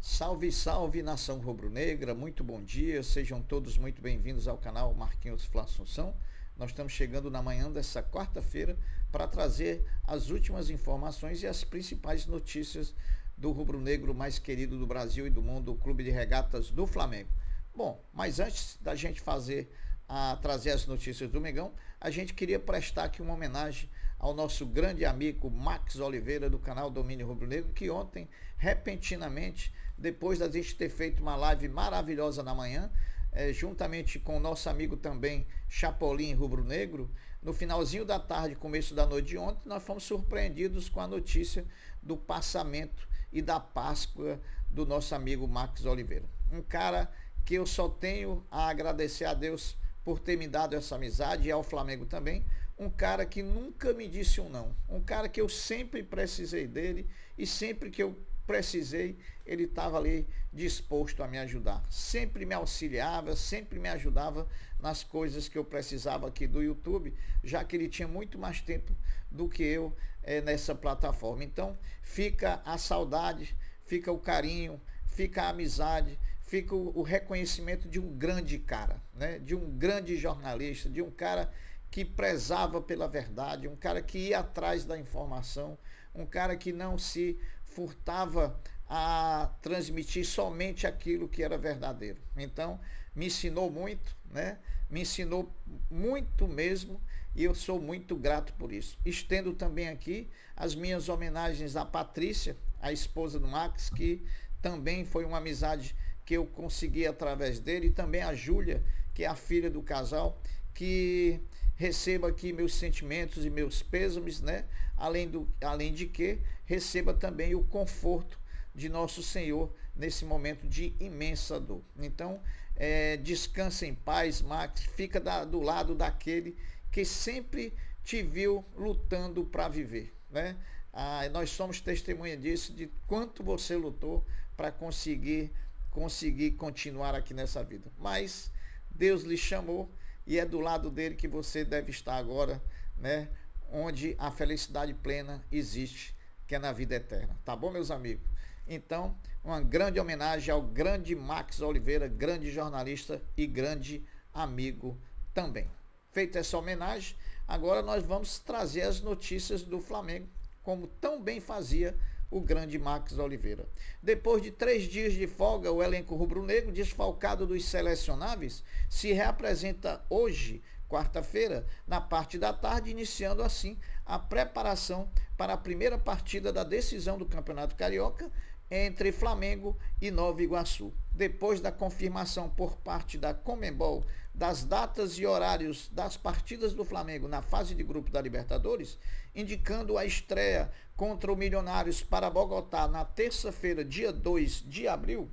Salve, salve, nação rubro-negra, muito bom dia, sejam todos muito bem-vindos ao canal Marquinhos Fla Assunção. Nós estamos chegando na manhã dessa quarta-feira para trazer as últimas informações e as principais notícias do rubro-negro mais querido do Brasil e do mundo, o Clube de Regatas do Flamengo. Bom, mas antes da gente trazer as notícias do Mengão, a gente queria prestar aqui uma homenagem ao nosso grande amigo Max Oliveira do canal Domínio Rubro Negro, que ontem, repentinamente, depois da gente ter feito uma live maravilhosa na manhã, juntamente com o nosso amigo também Chapolin Rubro Negro, no finalzinho da tarde, começo da noite de ontem, nós fomos surpreendidos com a notícia do passamento e da Páscoa do nosso amigo Max Oliveira. Um cara que eu só tenho a agradecer a Deus por ter me dado essa amizade, e ao Flamengo também. Um cara que nunca me disse um não, um cara que eu sempre precisei dele, e sempre que eu precisei, ele estava ali disposto a me ajudar, sempre me auxiliava, sempre me ajudava nas coisas que eu precisava aqui do YouTube, já que ele tinha muito mais tempo do que eu nessa plataforma. Então fica a saudade, fica o carinho, fica a amizade, fica o reconhecimento de um grande cara, né? De um grande jornalista, de um cara que prezava pela verdade, um cara que ia atrás da informação, um cara que não se furtava a transmitir somente aquilo que era verdadeiro. Então, me ensinou muito, né? Me ensinou muito mesmo, e eu sou muito grato por isso. Estendo também aqui as minhas homenagens à Patrícia, a esposa do Max, que também foi uma amizade que eu consegui através dele, e também a Júlia, que é a filha do casal, que receba aqui meus sentimentos e meus pêsames, né? Além de que receba também o conforto de nosso Senhor nesse momento de imensa dor. Então, descansa em paz, Max, fica do lado daquele que sempre te viu lutando para viver, né? Nós somos testemunha disso, de quanto você lutou para conseguir continuar aqui nessa vida. Mas Deus lhe chamou, e é do lado dele que você deve estar agora, né? Onde a felicidade plena existe, que é na vida eterna. Tá bom, meus amigos? Então, uma grande homenagem ao grande Max Oliveira, grande jornalista e grande amigo também. Feita essa homenagem, agora nós vamos trazer as notícias do Flamengo, como tão bem fazia o grande Max Oliveira. Depois de 3 dias de folga, o elenco rubro-negro, desfalcado dos selecionáveis, se reapresenta hoje, quarta-feira, na parte da tarde, iniciando assim a preparação para a primeira partida da decisão do Campeonato Carioca entre Flamengo e Nova Iguaçu. Depois da confirmação por parte da Conmebol das datas e horários das partidas do Flamengo na fase de grupo da Libertadores, indicando a estreia contra o Milionários para Bogotá na terça-feira, dia 2 de abril,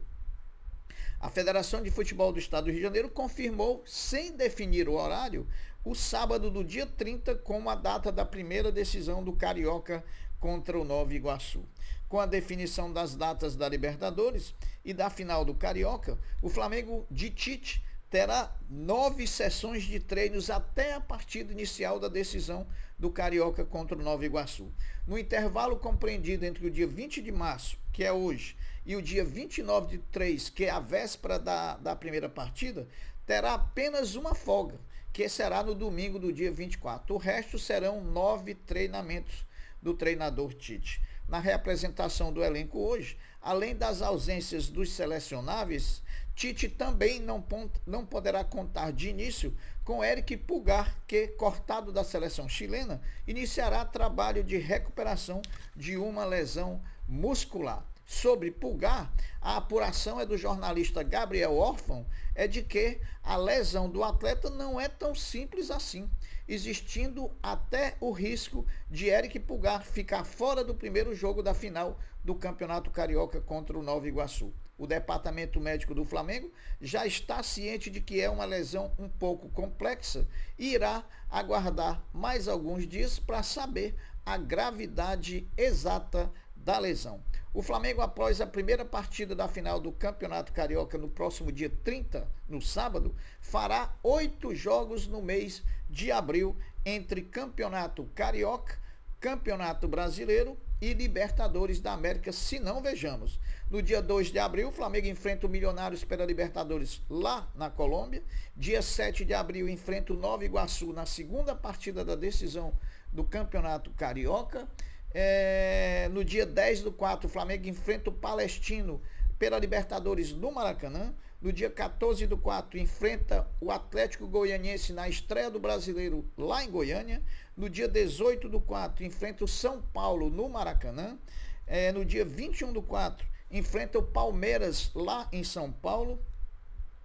a Federação de Futebol do Estado do Rio de Janeiro confirmou, sem definir o horário, o sábado do dia 30 como a data da primeira decisão do Carioca contra o Nova Iguaçu. Com a definição das datas da Libertadores e da final do Carioca, o Flamengo de Tite terá 9 sessões de treinos até a partida inicial da decisão do Carioca contra o Nova Iguaçu. No intervalo compreendido entre o dia 20 de março, que é hoje, e o dia 29 de 3, que é a véspera da primeira partida, terá apenas uma folga, que será no domingo do dia 24. O resto serão 9 treinamentos do treinador Tite. Na reapresentação do elenco hoje, além das ausências dos selecionáveis, Tite também não poderá contar de início com Eric Pulgar, que, cortado da seleção chilena, iniciará trabalho de recuperação de uma lesão muscular. Sobre Pulgar, a apuração é do jornalista Gabriel Orfão, é de que a lesão do atleta não é tão simples assim, existindo até o risco de Eric Pulgar ficar fora do primeiro jogo da final do Campeonato Carioca contra o Nova Iguaçu. O departamento médico do Flamengo já está ciente de que é uma lesão um pouco complexa e irá aguardar mais alguns dias para saber a gravidade exata da lesão. O Flamengo, após a primeira partida da final do Campeonato Carioca no próximo dia 30, no sábado, fará 8 jogos no mês de abril entre Campeonato Carioca, Campeonato Brasileiro e Libertadores da América, se não vejamos. No dia 2 de abril, o Flamengo enfrenta o Milionários pela Libertadores lá na Colômbia. Dia 7 de abril, enfrenta o Nova Iguaçu na segunda partida da decisão do Campeonato Carioca. No dia 10/4, o Flamengo enfrenta o Palestino pela Libertadores no Maracanã. No dia 14/4, enfrenta o Atlético Goianiense na estreia do Brasileiro lá em Goiânia. No dia 18/4, enfrenta o São Paulo no Maracanã. No dia 21/4, enfrenta o Palmeiras lá em São Paulo.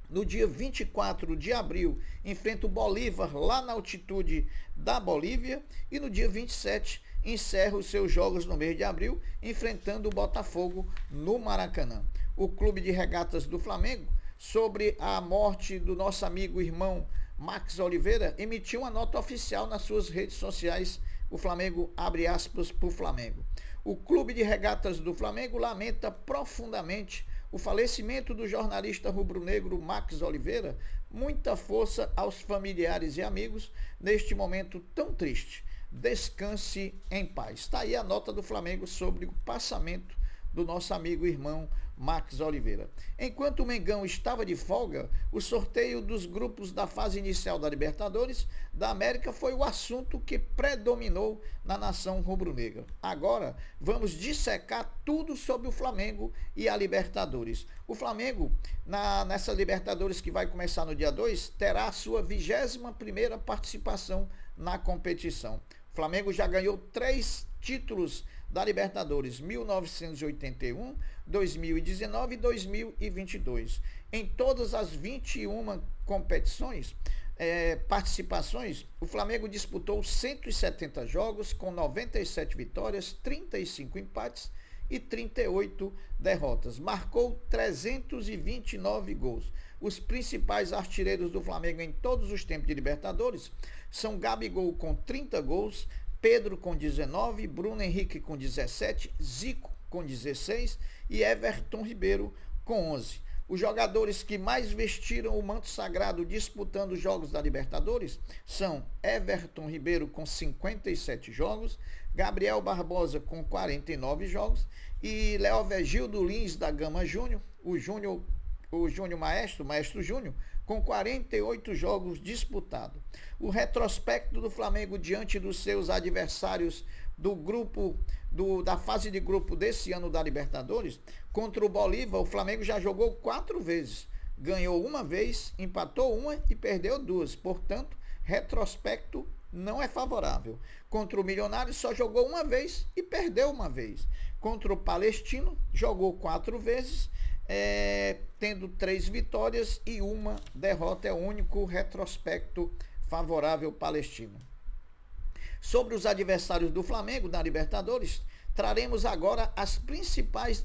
No dia 24 de abril, enfrenta o Bolívar lá na altitude da Bolívia. E no dia 27, encerra os seus jogos no mês de abril, enfrentando o Botafogo no Maracanã. O Clube de Regatas do Flamengo, sobre a morte do nosso amigo e irmão Max Oliveira, emitiu uma nota oficial nas suas redes sociais. O Flamengo abre aspas para o Flamengo. O Clube de Regatas do Flamengo lamenta profundamente o falecimento do jornalista rubro-negro Max Oliveira. Muita força aos familiares e amigos neste momento tão triste. Descanse em paz. Está aí a nota do Flamengo sobre o passamento do nosso amigo e irmão Max Oliveira. Enquanto o Mengão estava de folga, o sorteio dos grupos da fase inicial da Libertadores da América foi o assunto que predominou na nação rubro-negra. Agora, vamos dissecar tudo sobre o Flamengo e a Libertadores. O Flamengo, nessa Libertadores que vai começar no dia 2, terá a sua 21ª participação na competição. O Flamengo já ganhou 3 títulos da Libertadores, 1981, 2019 e 2022. Em todas as 21 competições, participações, o Flamengo disputou 170 jogos com 97 vitórias, 35 empates e 38 derrotas. Marcou 329 gols. Os principais artilheiros do Flamengo em todos os tempos de Libertadores são Gabigol com 30 gols, Pedro com 19, Bruno Henrique com 17, Zico com 16 e Everton Ribeiro com 11. Os jogadores que mais vestiram o manto sagrado disputando os jogos da Libertadores são Everton Ribeiro com 57 jogos, Gabriel Barbosa com 49 jogos e Leovegildo Lins da Gama Júnior, o Júnior Maestro Júnior, com 48 jogos disputados. O retrospecto do Flamengo diante dos seus adversários do grupo da fase de grupo desse ano da Libertadores, contra o Bolívar, o Flamengo já jogou 4 vezes. Ganhou 1 vez, empatou 1 e perdeu 2. Portanto, retrospecto não é favorável. Contra o Milionários só jogou 1 vez e perdeu 1 vez. Contra o Palestino, jogou 4 vezes, tendo 3 vitórias e 1 derrota. É o único retrospecto favorável palestino. Sobre os adversários do Flamengo na Libertadores, traremos agora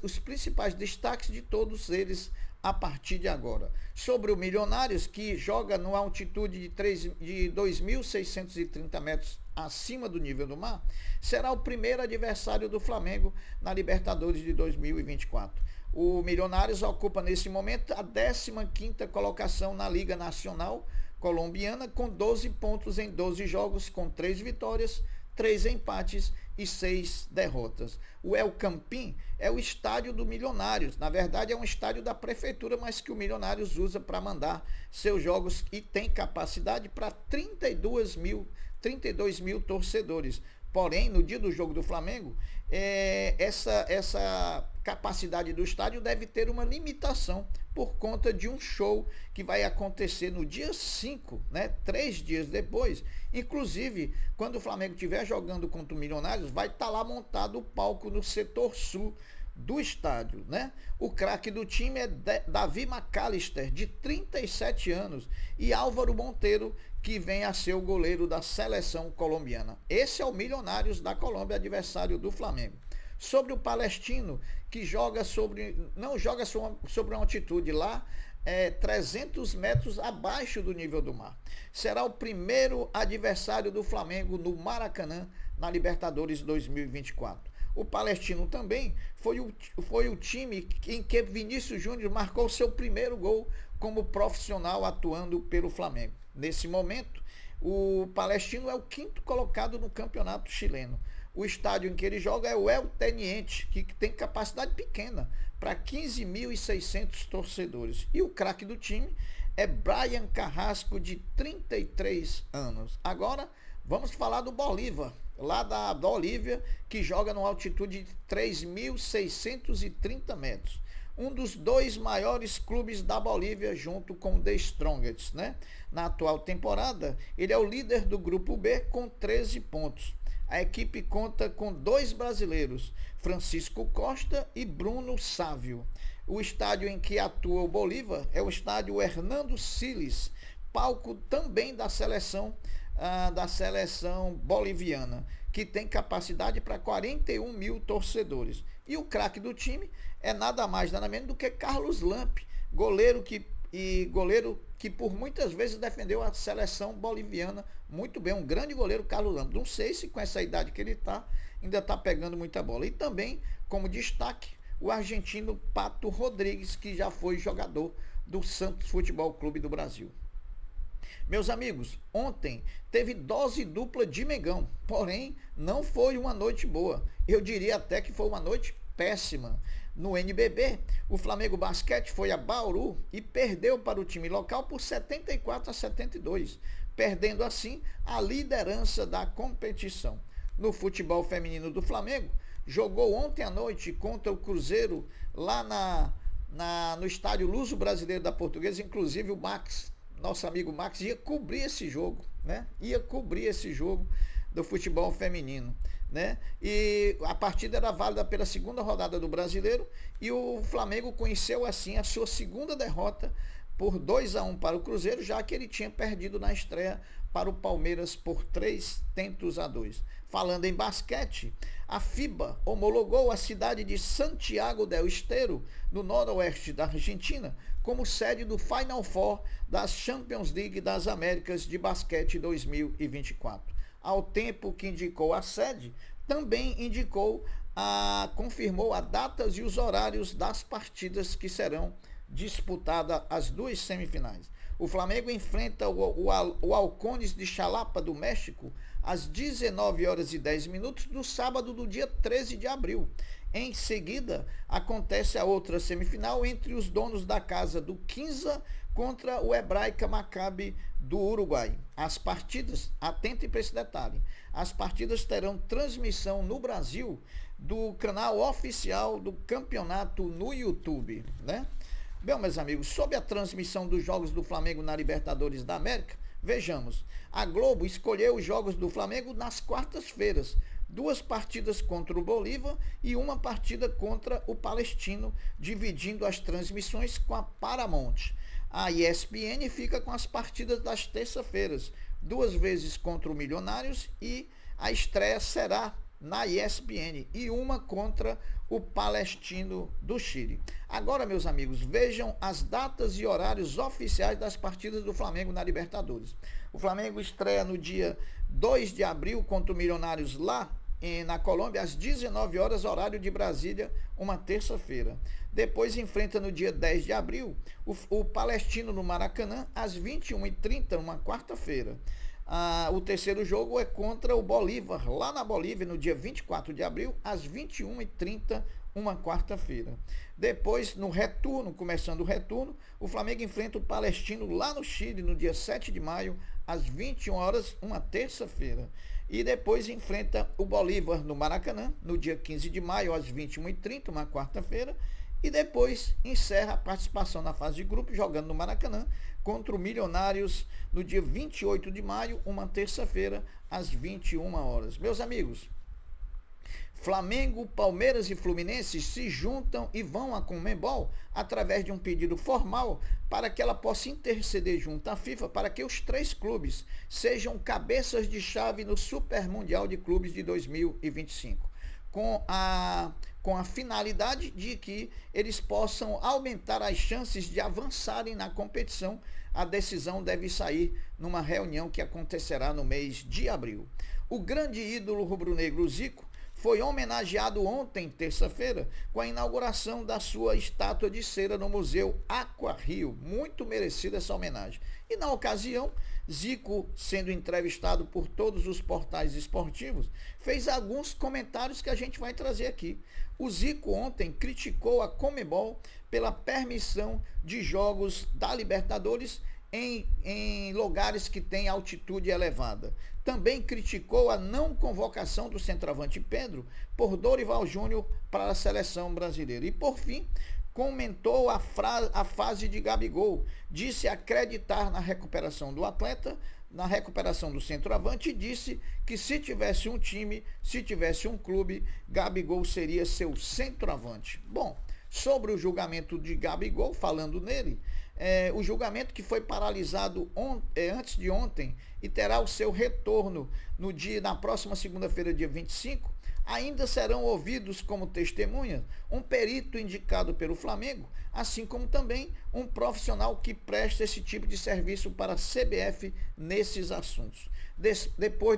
os principais destaques de todos eles a partir de agora. Sobre o Milionários, que joga numa altitude de 2.630 metros acima do nível do mar, será o primeiro adversário do Flamengo na Libertadores de 2024. O Milionários ocupa nesse momento a 15ª colocação na Liga Nacional Colombiana, com 12 pontos em 12 jogos, com 3 vitórias, 3 empates e 6 derrotas. O El Campín é o estádio do Milionários. Na verdade, é um estádio da prefeitura, mas que o Milionários usa para mandar seus jogos e tem capacidade para 32 mil torcedores. Porém, no dia do jogo do Flamengo, essa capacidade do estádio deve ter uma limitação por conta de um show que vai acontecer no dia 5, 3 dias depois. Inclusive, quando o Flamengo estiver jogando contra o Milionários, vai estar lá montado o palco no setor sul do estádio, O craque do time é Davi McAllister, de 37 anos, e Álvaro Monteiro, que vem a ser o goleiro da seleção colombiana. Esse é o Milionários da Colômbia, adversário do Flamengo. Sobre o Palestino, que não joga sobre uma altitude lá, 300 metros abaixo do nível do mar. Será o primeiro adversário do Flamengo no Maracanã, na Libertadores 2024. O Palestino também foi o time em que Vinícius Júnior marcou seu primeiro gol como profissional atuando pelo Flamengo. Nesse momento, o Palestino é o 5º colocado no campeonato chileno. O estádio em que ele joga é o El Teniente, que tem capacidade pequena para 15.600 torcedores. E o craque do time é Brian Carrasco, de 33 anos. Agora, vamos falar do Bolívar, lá da Bolívia, que joga numa altitude de 3.630 metros. Um dos dois maiores clubes da Bolívia, junto com o The Strongest, né? Na atual temporada, ele é o líder do grupo B com 13 pontos. A equipe conta com dois brasileiros, Francisco Costa e Bruno Sávio. O estádio em que atua o Bolívar é o estádio Hernando Siles, palco também da seleção boliviana, que tem capacidade para 41 mil torcedores. E o craque do time é nada mais, nada menos do que Carlos Lampe, goleiro que por muitas vezes defendeu a seleção boliviana muito bem. Um grande goleiro, Carlos Lampe. Não sei se com essa idade que ele está, ainda está pegando muita bola. E também, como destaque, o argentino Pato Rodrigues, que já foi jogador do Santos Futebol Clube do Brasil. Meus amigos, ontem teve dose dupla de Mengão, porém não foi uma noite boa. Eu diria até que foi uma noite péssima. No NBB, o Flamengo Basquete foi a Bauru e perdeu para o time local por 74-72, perdendo assim a liderança da competição. No futebol feminino do Flamengo, jogou ontem à noite contra o Cruzeiro lá no estádio Luso Brasileiro da Portuguesa. Inclusive o Max, nosso amigo Max, ia cobrir esse jogo, né? Ia cobrir esse jogo do futebol feminino, né? E a partida era válida pela segunda rodada do Brasileiro e o Flamengo conheceu assim a sua segunda derrota por 2-1 para o Cruzeiro, já que ele tinha perdido na estreia para o Palmeiras por 3-2. Falando em basquete, a FIBA homologou a cidade de Santiago del Estero, no noroeste da Argentina, como sede do Final Four da Champions League das Américas de Basquete 2024. Ao tempo que indicou a sede, também confirmou as datas e os horários das partidas que serão disputadas as duas semifinais. O Flamengo enfrenta o Halcones de Xalapa, do México, às 19h10 do sábado do dia 13 de abril. Em seguida, acontece a outra semifinal entre os donos da casa do Quinza contra o Hebraica Maccabi do Uruguai. As partidas, atentem para esse detalhe, as partidas terão transmissão no Brasil do canal oficial do campeonato no YouTube, né? Bem, meus amigos, sobre a transmissão dos jogos do Flamengo na Libertadores da América, vejamos, a Globo escolheu os jogos do Flamengo nas quartas-feiras, 2 partidas contra o Bolívar e 1 partida contra o Palestino, dividindo as transmissões com a Paramount. A ESPN fica com as partidas das terça-feiras, 2 vezes contra o Milionários, e a estreia será na ESPN e 1 contra o Palestino do Chile. Agora, meus amigos, vejam as datas e horários oficiais das partidas do Flamengo na Libertadores. O Flamengo estreia no dia 2 de abril contra o Milionários lá na Colômbia, às 19 horas, horário de Brasília, uma terça-feira. Depois enfrenta no dia 10 de abril o Palestino no Maracanã, às 21h30, uma quarta-feira. O terceiro jogo é contra o Bolívar, lá na Bolívia, no dia 24 de abril, às 21h30, uma quarta-feira. Depois, no retorno, começando o retorno, o Flamengo enfrenta o Palestino lá no Chile, no dia 7 de maio, às 21 horas, uma terça-feira. E depois enfrenta o Bolívar no Maracanã, no dia 15 de maio, às 21h30, uma quarta-feira. E depois encerra a participação na fase de grupo, jogando no Maracanã, contra o Milionários, no dia 28 de maio, uma terça-feira, às 21 horas. Meus amigos, Flamengo, Palmeiras e Fluminense se juntam e vão à Conmebol através de um pedido formal para que ela possa interceder junto à FIFA para que os 3 clubes sejam cabeças de chave no Super Mundial de Clubes de 2025. Com a finalidade de que eles possam aumentar as chances de avançarem na competição. A decisão deve sair numa reunião que acontecerá no mês de abril. O grande ídolo rubro-negro Zico foi homenageado ontem, terça-feira, com a inauguração da sua estátua de cera no Museu Aqua Rio. Muito merecida essa homenagem. E na ocasião, Zico, sendo entrevistado por todos os portais esportivos, fez alguns comentários que a gente vai trazer aqui. O Zico ontem criticou a Conmebol pela permissão de jogos da Libertadores em lugares que têm altitude elevada. Também criticou a não convocação do centroavante Pedro por Dorival Júnior para a seleção brasileira. E por fim, comentou a fase de Gabigol. Disse acreditar na recuperação do atleta, na recuperação do centroavante, e disse que se tivesse um time, se tivesse um clube, Gabigol seria seu centroavante. Bom, sobre o julgamento de Gabigol, falando nele, o julgamento que foi paralisado antes de ontem e terá o seu retorno na próxima segunda-feira, dia 25, ainda serão ouvidos como testemunhas um perito indicado pelo Flamengo, assim como também um profissional que presta esse tipo de serviço para a CBF nesses assuntos. Depois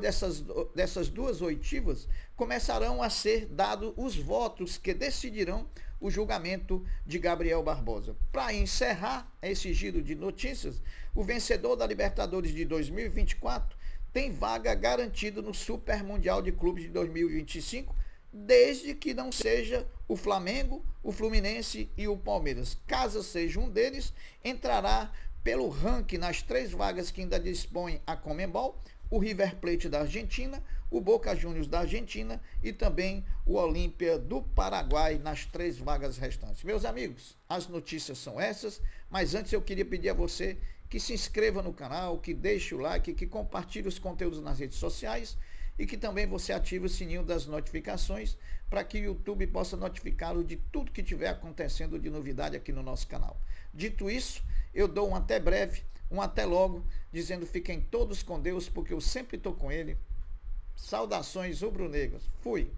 dessas duas oitivas, começarão a ser dados os votos que decidirão o julgamento de Gabriel Barbosa. Para encerrar esse giro de notícias, o vencedor da Libertadores de 2024 tem vaga garantida no Super Mundial de Clubes de 2025, desde que não seja o Flamengo, o Fluminense e o Palmeiras. Caso seja um deles, entrará pelo ranking nas 3 vagas que ainda dispõe a Conmebol, o River Plate da Argentina, o Boca Juniors da Argentina e também o Olímpia do Paraguai nas 3 vagas restantes. Meus amigos, as notícias são essas, mas antes eu queria pedir a você que se inscreva no canal, que deixe o like, que compartilhe os conteúdos nas redes sociais e que também você ative o sininho das notificações para que o YouTube possa notificá-lo de tudo que estiver acontecendo de novidade aqui no nosso canal. Dito isso, eu dou um até breve, um até logo, dizendo fiquem todos com Deus, porque eu sempre estou com Ele. Saudações rubro-negras. Fui.